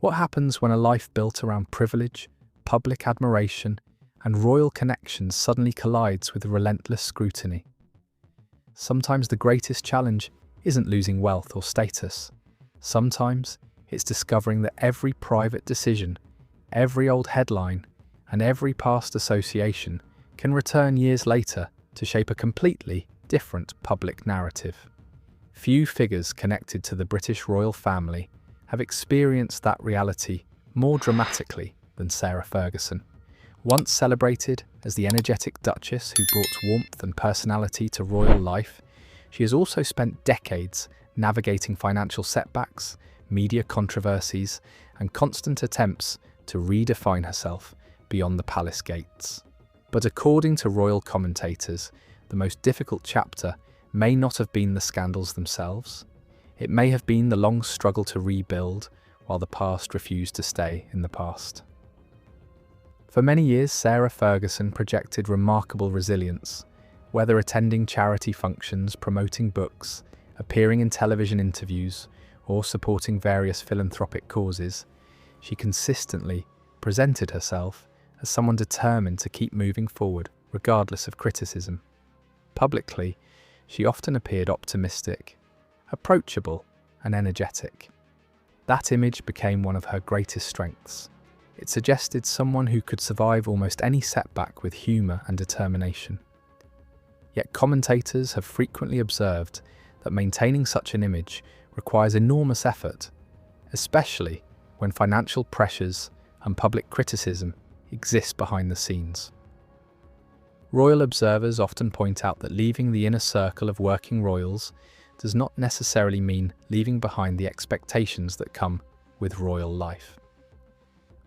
What happens when a life built around privilege, public admiration, and royal connections suddenly collides with relentless scrutiny? Sometimes the greatest challenge isn't losing wealth or status. Sometimes it's discovering that every private decision, every old headline, and every past association can return years later to shape a completely different public narrative. Few figures connected to the British royal family have experienced that reality more dramatically than Sarah Ferguson. Once celebrated as the energetic Duchess who brought warmth and personality to royal life, she has also spent decades navigating financial setbacks, media controversies, and constant attempts to redefine herself beyond the palace gates. But according to royal commentators, the most difficult chapter may not have been the scandals themselves. It may have been the long struggle to rebuild while the past refused to stay in the past. For many years, Sarah Ferguson projected remarkable resilience. Whether attending charity functions, promoting books, appearing in television interviews, or supporting various philanthropic causes, she consistently presented herself as someone determined to keep moving forward, regardless of criticism. Publicly, she often appeared optimistic, approachable, and energetic. That image became one of her greatest strengths. It suggested someone who could survive almost any setback with humour and determination. Yet commentators have frequently observed that maintaining such an image requires enormous effort, especially when financial pressures and public criticism exist behind the scenes. Royal observers often point out that leaving the inner circle of working royals does not necessarily mean leaving behind the expectations that come with royal life.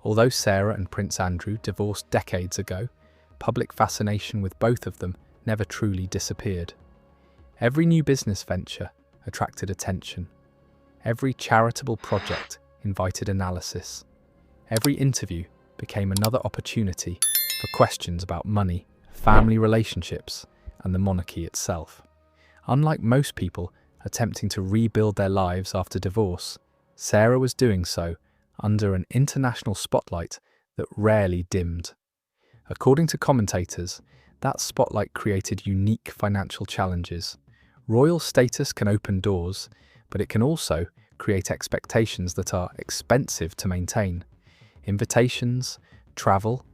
Although Sarah and Prince Andrew divorced decades ago, public fascination with both of them never truly disappeared. Every new business venture attracted attention. Every charitable project invited analysis. Every interview became another opportunity for questions about money, family relationships, and the monarchy itself. Unlike most people attempting to rebuild their lives after divorce, Sarah was doing so under an international spotlight that rarely dimmed. According to commentators, that spotlight created unique financial challenges. Royal status can open doors, but it can also create expectations that are expensive to maintain. Invitations, travel,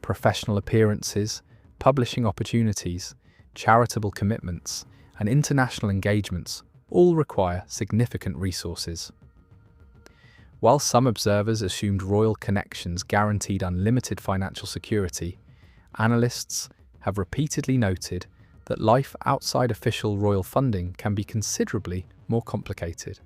professional appearances, publishing opportunities, charitable commitments, and international engagements all require significant resources. While some observers assumed royal connections guaranteed unlimited financial security, analysts have repeatedly noted that life outside official royal funding can be considerably more complicated.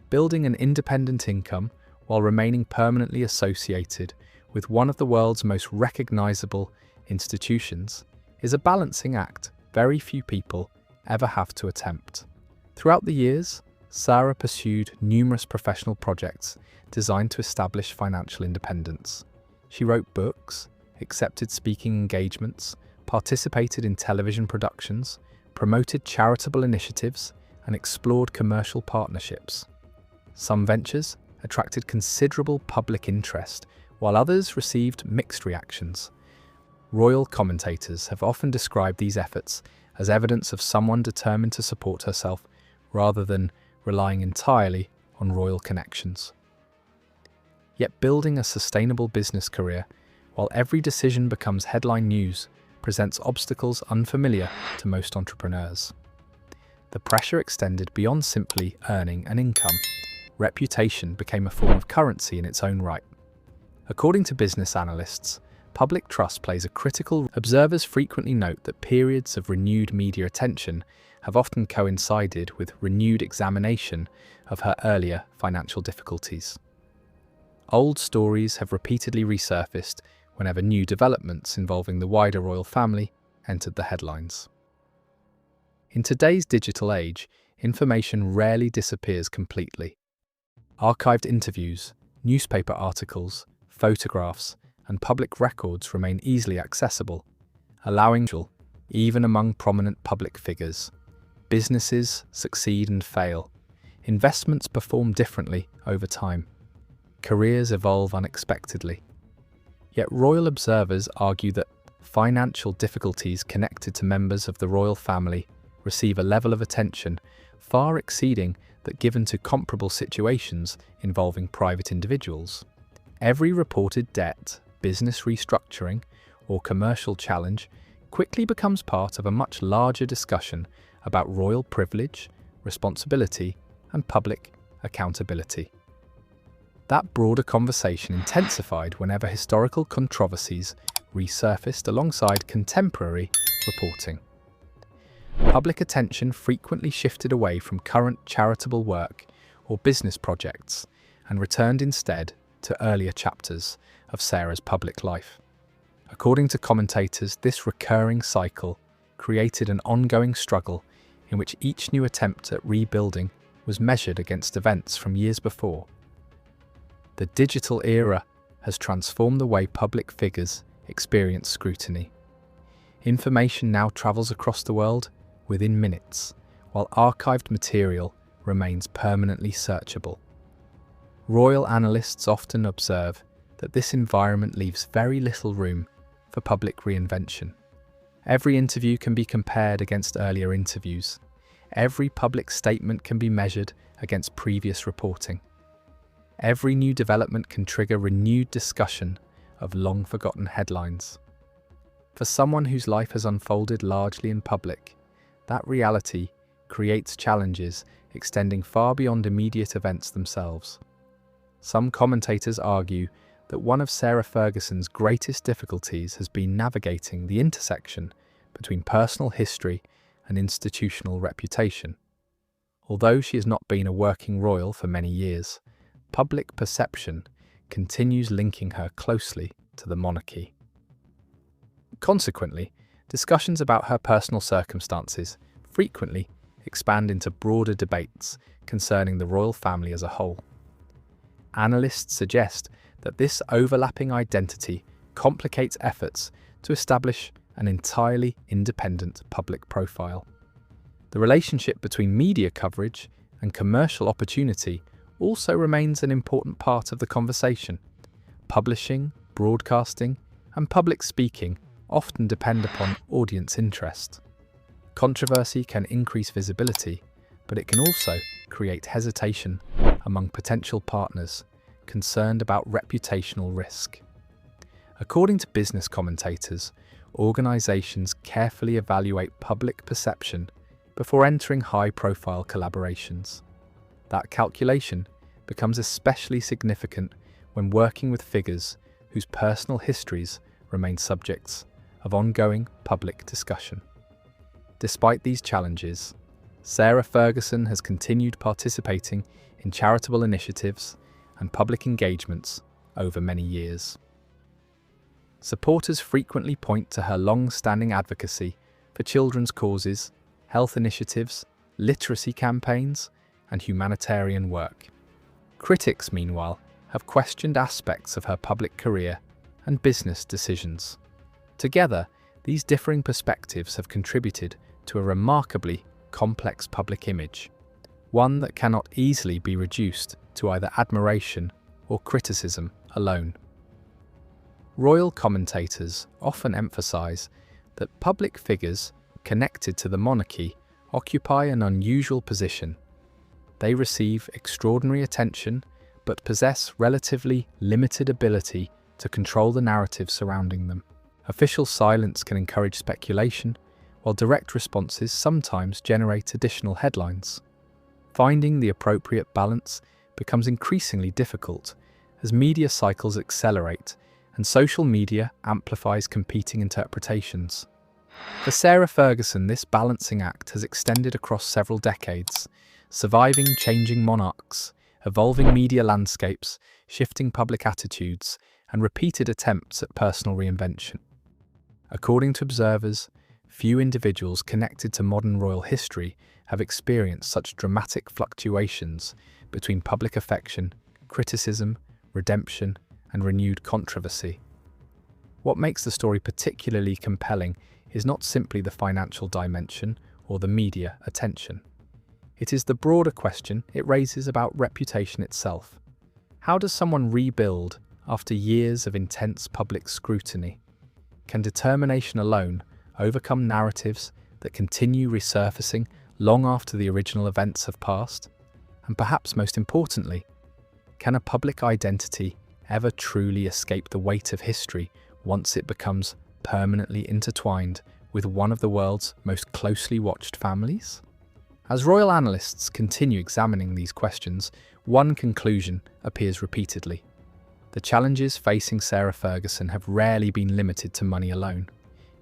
Building an independent income while remaining permanently associated with one of the world's most recognizable institutions is a balancing act very few people ever have to attempt. Throughout the years, Sarah pursued numerous professional projects designed to establish financial independence. She wrote books, accepted speaking engagements, participated in television productions, promoted charitable initiatives, and explored commercial partnerships. Some ventures attracted considerable public interest, while others received mixed reactions. Royal commentators have often described these efforts as evidence of someone determined to support herself rather than relying entirely on royal connections. Yet building a sustainable business career, while every decision becomes headline news, presents obstacles unfamiliar to most entrepreneurs. The pressure extended beyond simply earning an income. Reputation became a form of currency in its own right. According to business analysts, public trust plays a critical role. Observers frequently note that periods of renewed media attention have often coincided with renewed examination of her earlier financial difficulties. Old stories have repeatedly resurfaced whenever new developments involving the wider royal family entered the headlines. In today's digital age, information rarely disappears completely. Archived interviews, newspaper articles, photographs, and public records remain easily accessible, allowing even among prominent public figures. Businesses succeed and fail. Investments perform differently over time. careers evolve unexpectedly. Yet royal observers argue that financial difficulties connected to members of the royal family receive a level of attention far exceeding that given to comparable situations involving private individuals. Every reported debt, business restructuring, or commercial challenge quickly becomes part of a much larger discussion about royal privilege, responsibility, and public accountability. That broader conversation intensified whenever historical controversies resurfaced alongside contemporary reporting. Public attention frequently shifted away from current charitable work or business projects and returned instead to earlier chapters of Sarah's public life. According to commentators, this recurring cycle created an ongoing struggle in which each new attempt at rebuilding was measured against events from years before. The digital era has transformed the way public figures experience scrutiny. Information now travels across the world within minutes, while archived material remains permanently searchable. Royal analysts often observe that this environment leaves very little room for public reinvention. Every interview can be compared against earlier interviews. Every public statement can be measured against previous reporting. Every new development can trigger renewed discussion of long-forgotten headlines. For someone whose life has unfolded largely in public, that reality creates challenges extending far beyond immediate events themselves. Some commentators argue that one of Sarah Ferguson's greatest difficulties has been navigating the intersection between personal history and institutional reputation. Although she has not been a working royal for many years, public perception continues linking her closely to the monarchy. Consequently, discussions about her personal circumstances frequently expand into broader debates concerning the royal family as a whole. Analysts suggest that this overlapping identity complicates efforts to establish an entirely independent public profile. The relationship between media coverage and commercial opportunity also remains an important part of the conversation. Publishing, broadcasting, and public speaking often depend upon audience interest. Controversy can increase visibility, but it can also create hesitation among potential partners concerned about reputational risk. According to business commentators, organizations carefully evaluate public perception before entering high-profile collaborations. That calculation becomes especially significant when working with figures whose personal histories remain subjects of ongoing public discussion. Despite these challenges, Sarah Ferguson has continued participating in charitable initiatives and public engagements over many years. Supporters frequently point to her long-standing advocacy for children's causes, health initiatives, literacy campaigns, and humanitarian work. Critics, meanwhile, have questioned aspects of her public career and business decisions. Together, these differing perspectives have contributed to a remarkably complex public image, one that cannot easily be reduced to either admiration or criticism alone. Royal commentators often emphasize that public figures connected to the monarchy occupy an unusual position. They receive extraordinary attention but possess relatively limited ability to control the narrative surrounding them. Official silence can encourage speculation, while direct responses sometimes generate additional headlines. Finding the appropriate balance becomes increasingly difficult as media cycles accelerate and social media amplifies competing interpretations. For Sarah Ferguson, this balancing act has extended across several decades, surviving changing monarchs, evolving media landscapes, shifting public attitudes, and repeated attempts at personal reinvention. According to observers, few individuals connected to modern royal history have experienced such dramatic fluctuations between public affection, criticism, redemption, and renewed controversy. What makes the story particularly compelling is not simply the financial dimension or the media attention. It is the broader question it raises about reputation itself. How does someone rebuild after years of intense public scrutiny? Can determination alone overcome narratives that continue resurfacing long after the original events have passed? And perhaps most importantly, can a public identity ever truly escape the weight of history once it becomes permanently intertwined with one of the world's most closely watched families? As royal analysts continue examining these questions, one conclusion appears repeatedly. The challenges facing Sarah Ferguson have rarely been limited to money alone.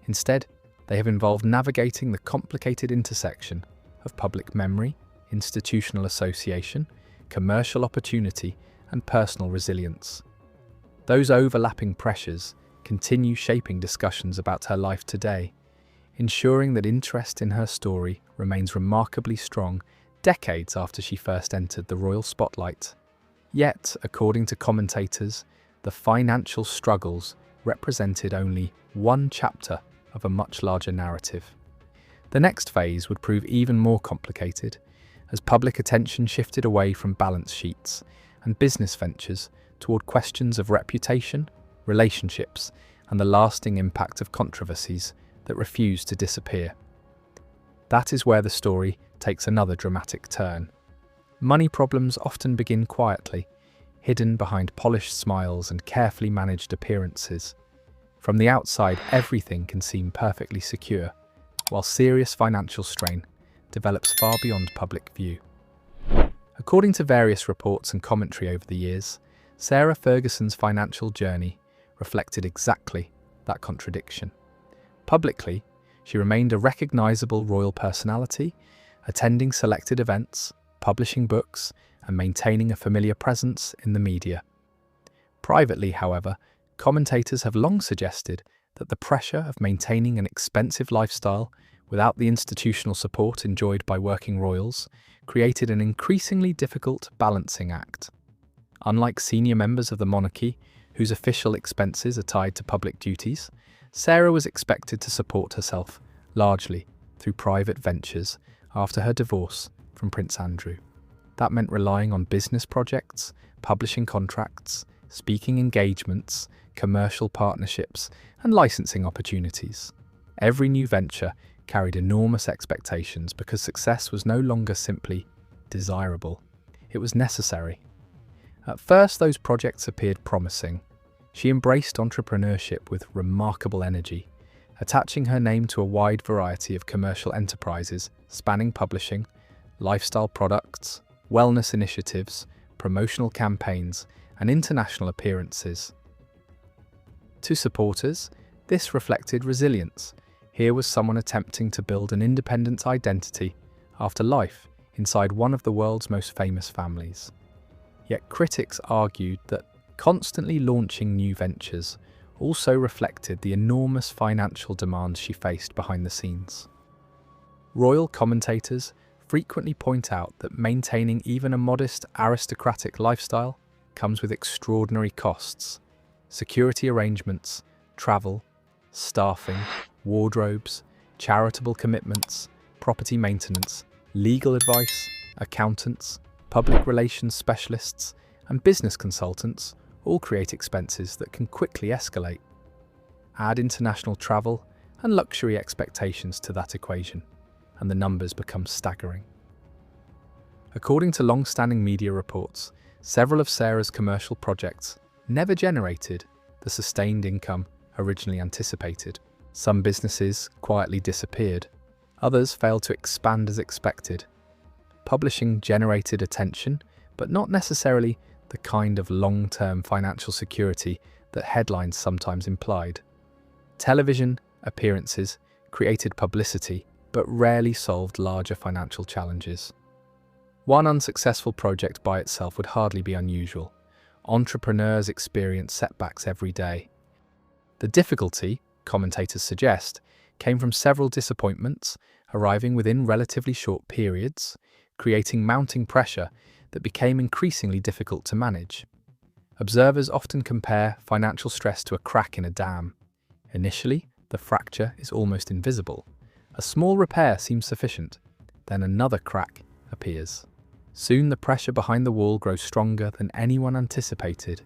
Instead, they have involved navigating the complicated intersection of public memory, institutional association, commercial opportunity, and personal resilience. Those overlapping pressures continue shaping discussions about her life today, ensuring that interest in her story remains remarkably strong decades after she first entered the royal spotlight. Yet, according to commentators, the financial struggles represented only one chapter of a much larger narrative. The next phase would prove even more complicated, as public attention shifted away from balance sheets and business ventures toward questions of reputation, relationships, and the lasting impact of controversies that refuse to disappear. That is where the story takes another dramatic turn. Money problems often begin quietly, hidden behind polished smiles and carefully managed appearances. From the outside, everything can seem perfectly secure, while serious financial strain develops far beyond public view. According to various reports and commentary over the years, Sarah Ferguson's financial journey reflected exactly that contradiction. Publicly, she remained a recognizable royal personality, attending selected events, publishing books, and maintaining a familiar presence in the media. Privately, however, commentators have long suggested that the pressure of maintaining an expensive lifestyle without the institutional support enjoyed by working royals created an increasingly difficult balancing act. Unlike senior members of the monarchy, whose official expenses are tied to public duties, Sarah was expected to support herself largely through private ventures after her divorce from Prince Andrew. That meant relying on business projects, publishing contracts, speaking engagements, commercial partnerships, and licensing opportunities. Every new venture carried enormous expectations because success was no longer simply desirable, it was necessary. At first, those projects appeared promising. She embraced entrepreneurship with remarkable energy, attaching her name to a wide variety of commercial enterprises spanning publishing, lifestyle products, wellness initiatives, promotional campaigns, and international appearances. To supporters, this reflected resilience. Here was someone attempting to build an independent identity after life inside one of the world's most famous families. Yet critics argued that constantly launching new ventures also reflected the enormous financial demands she faced behind the scenes. Royal commentators frequently point out that maintaining even a modest aristocratic lifestyle comes with extraordinary costs: security arrangements, travel, staffing, wardrobes, charitable commitments, property maintenance, legal advice, accountants, public relations specialists, and business consultants all create expenses that can quickly escalate. Add international travel and luxury expectations to that equation, and the numbers become staggering. According to long-standing media reports, several of Sarah's commercial projects never generated the sustained income originally anticipated. Some businesses quietly disappeared, others failed to expand as expected. Publishing generated attention, but not necessarily the kind of long-term financial security that headlines sometimes implied. Television appearances created publicity, but rarely solved larger financial challenges. One unsuccessful project by itself would hardly be unusual. Entrepreneurs experience setbacks every day. The difficulty, commentators suggest, came from several disappointments arriving within relatively short periods, creating mounting pressure that became increasingly difficult to manage. Observers often compare financial stress to a crack in a dam. Initially, the fracture is almost invisible. A small repair seems sufficient, then another crack appears. Soon the pressure behind the wall grows stronger than anyone anticipated.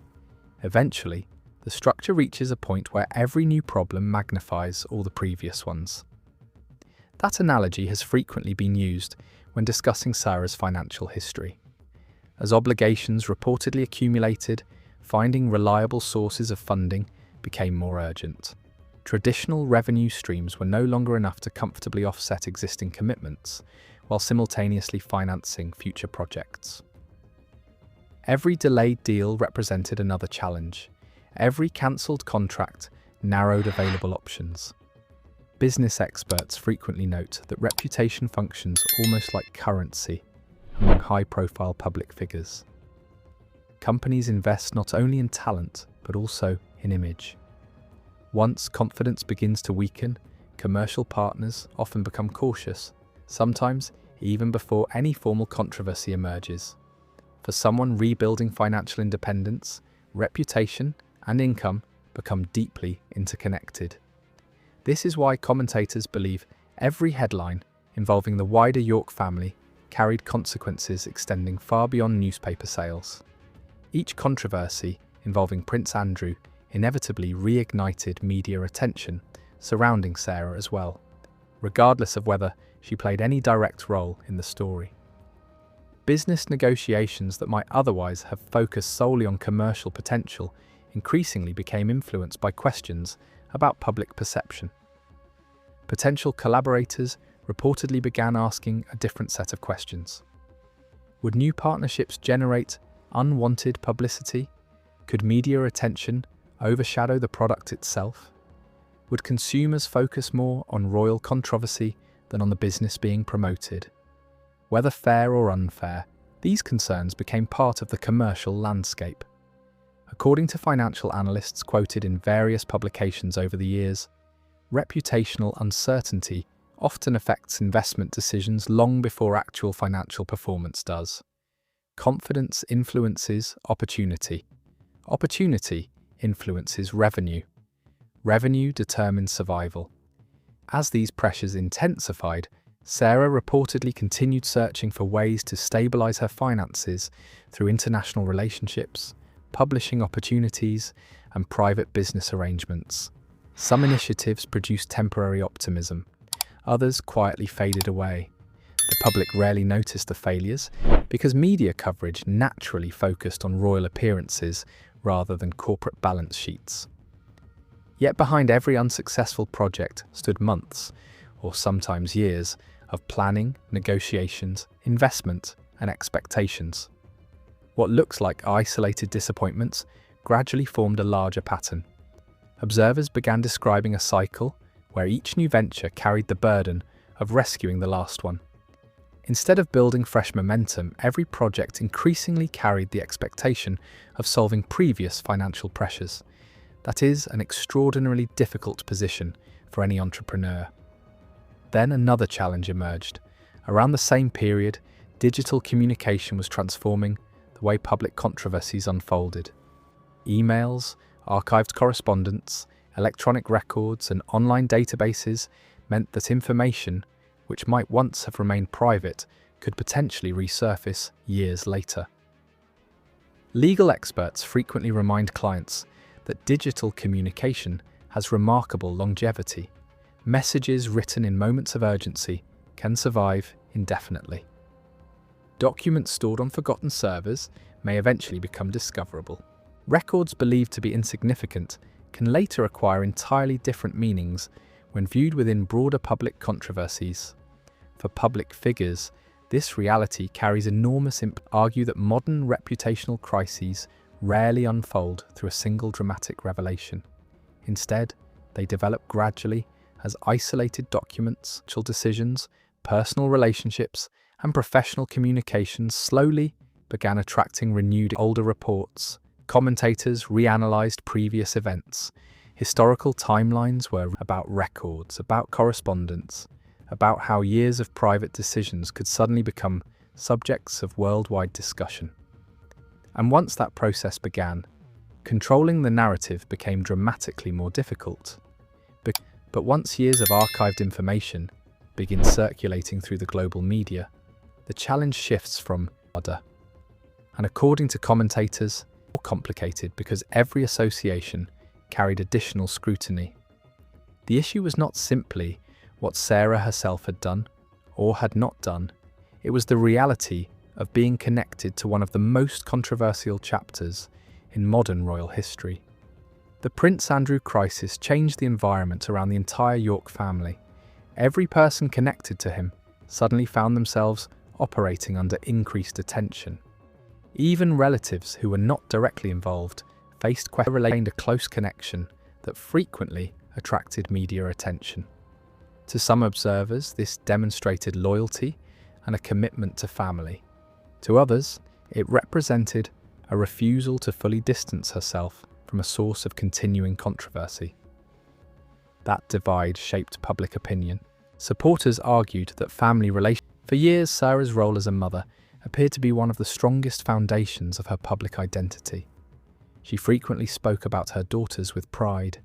Eventually, the structure reaches a point where every new problem magnifies all the previous ones. That analogy has frequently been used when discussing Sarah's financial history. As obligations reportedly accumulated, finding reliable sources of funding became more urgent. Traditional revenue streams were no longer enough to comfortably offset existing commitments, while simultaneously financing future projects. Every delayed deal represented another challenge. Every cancelled contract narrowed available options. Business experts frequently note that reputation functions almost like currency among high-profile public figures. Companies invest not only in talent, but also in image. Once confidence begins to weaken, commercial partners often become cautious, sometimes even before any formal controversy emerges. For someone rebuilding financial independence, reputation and income become deeply interconnected. This is why commentators believe every headline involving the wider York family carried consequences extending far beyond newspaper sales. Each controversy involving Prince Andrew inevitably reignited media attention surrounding Sarah as well, regardless of whether she played any direct role in the story. Business negotiations that might otherwise have focused solely on commercial potential increasingly became influenced by questions about public perception. Potential collaborators reportedly began asking a different set of questions. Would new partnerships generate unwanted publicity? Could media attention overshadow the product itself? Would consumers focus more on royal controversy than on the business being promoted? Whether fair or unfair, these concerns became part of the commercial landscape. According to financial analysts quoted in various publications over the years, reputational uncertainty often affects investment decisions long before actual financial performance does. Confidence influences opportunity. Opportunity influences revenue. Revenue determines survival. As these pressures intensified, Sarah reportedly continued searching for ways to stabilize her finances through international relationships, publishing opportunities, and private business arrangements. Some initiatives produced temporary optimism, others quietly faded away. The public rarely noticed the failures because media coverage naturally focused on royal appearances rather than corporate balance sheets. Yet behind every unsuccessful project stood months, or sometimes years, of planning, negotiations, investment, and expectations. What looks like isolated disappointments gradually formed a larger pattern. Observers began describing a cycle where each new venture carried the burden of rescuing the last one. Instead of building fresh momentum, every project increasingly carried the expectation of solving previous financial pressures. That is an extraordinarily difficult position for any entrepreneur. Then another challenge emerged. Around the same period, digital communication was transforming the way public controversies unfolded. Emails, archived correspondence, electronic records, and online databases meant that information, which might once have remained private, could potentially resurface years later. Legal experts frequently remind clients that digital communication has remarkable longevity. Messages written in moments of urgency can survive indefinitely. Documents stored on forgotten servers may eventually become discoverable. Records believed to be insignificant can later acquire entirely different meanings when viewed within broader public controversies. For public figures, this reality carries enormous argue that modern reputational crises rarely unfold through a single dramatic revelation. Instead, they develop gradually as isolated documents, decisions, personal relationships, and professional communications slowly began attracting renewed older reports. Commentators reanalyzed previous events. Historical timelines were about records, about correspondence, about how years of private decisions could suddenly become subjects of worldwide discussion. And once that process began, controlling the narrative became dramatically more difficult. But once years of archived information begin circulating through the global media, the challenge shifts from And according to commentators, more complicated because every association carried additional scrutiny. The issue was not simply what Sarah herself had done or had not done. It was the reality of being connected to one of the most controversial chapters in modern royal history. The Prince Andrew crisis changed the environment around the entire York family. Every person connected to him suddenly found themselves operating under increased attention. Even relatives who were not directly involved faced questions relating to a close connection that frequently attracted media attention. To some observers, this demonstrated loyalty and a commitment to family. To others, it represented a refusal to fully distance herself from a source of continuing controversy. That divide shaped public opinion. Supporters argued that family relations. For years, Sarah's role as a mother appeared to be one of the strongest foundations of her public identity. She frequently spoke about her daughters with pride,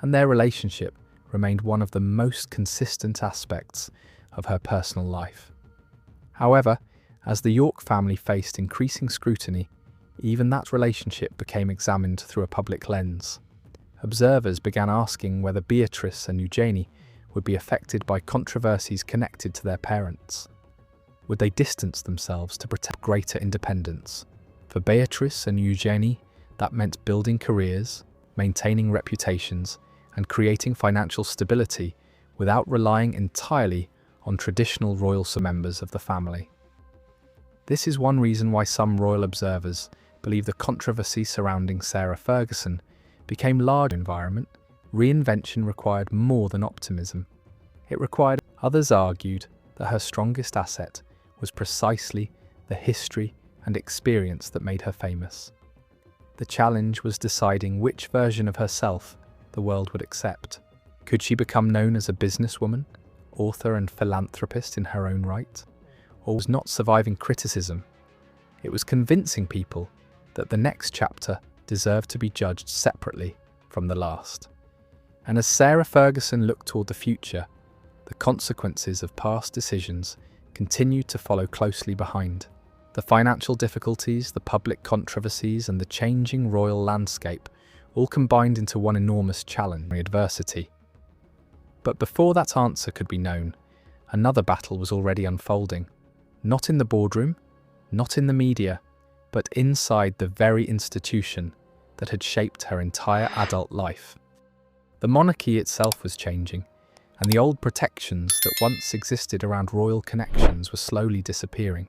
and their relationship remained one of the most consistent aspects of her personal life. However, as the York family faced increasing scrutiny, even that relationship became examined through a public lens. Observers began asking whether Beatrice and Eugenie would be affected by controversies connected to their parents. Would they distance themselves to protect greater independence? For Beatrice and Eugenie, that meant building careers, maintaining reputations, and creating financial stability without relying entirely on traditional royal members of the family. This is one reason why some royal observers believe the controversy surrounding Sarah Ferguson became large environment. Reinvention required more than optimism. It required. Others argued that her strongest asset was precisely the history and experience that made her famous. The challenge was deciding which version of herself the world would accept. Could she become known as a businesswoman, author and philanthropist in her own right? Or was not surviving criticism? It was convincing people that the next chapter deserved to be judged separately from the last. And as Sarah Ferguson looked toward the future, the consequences of past decisions continued to follow closely behind. The financial difficulties, the public controversies, and the changing royal landscape all combined into one enormous challenge: adversity. But before that answer could be known, another battle was already unfolding. Not in the boardroom, not in the media, but inside the very institution that had shaped her entire adult life. The monarchy itself was changing, and the old protections that once existed around royal connections were slowly disappearing.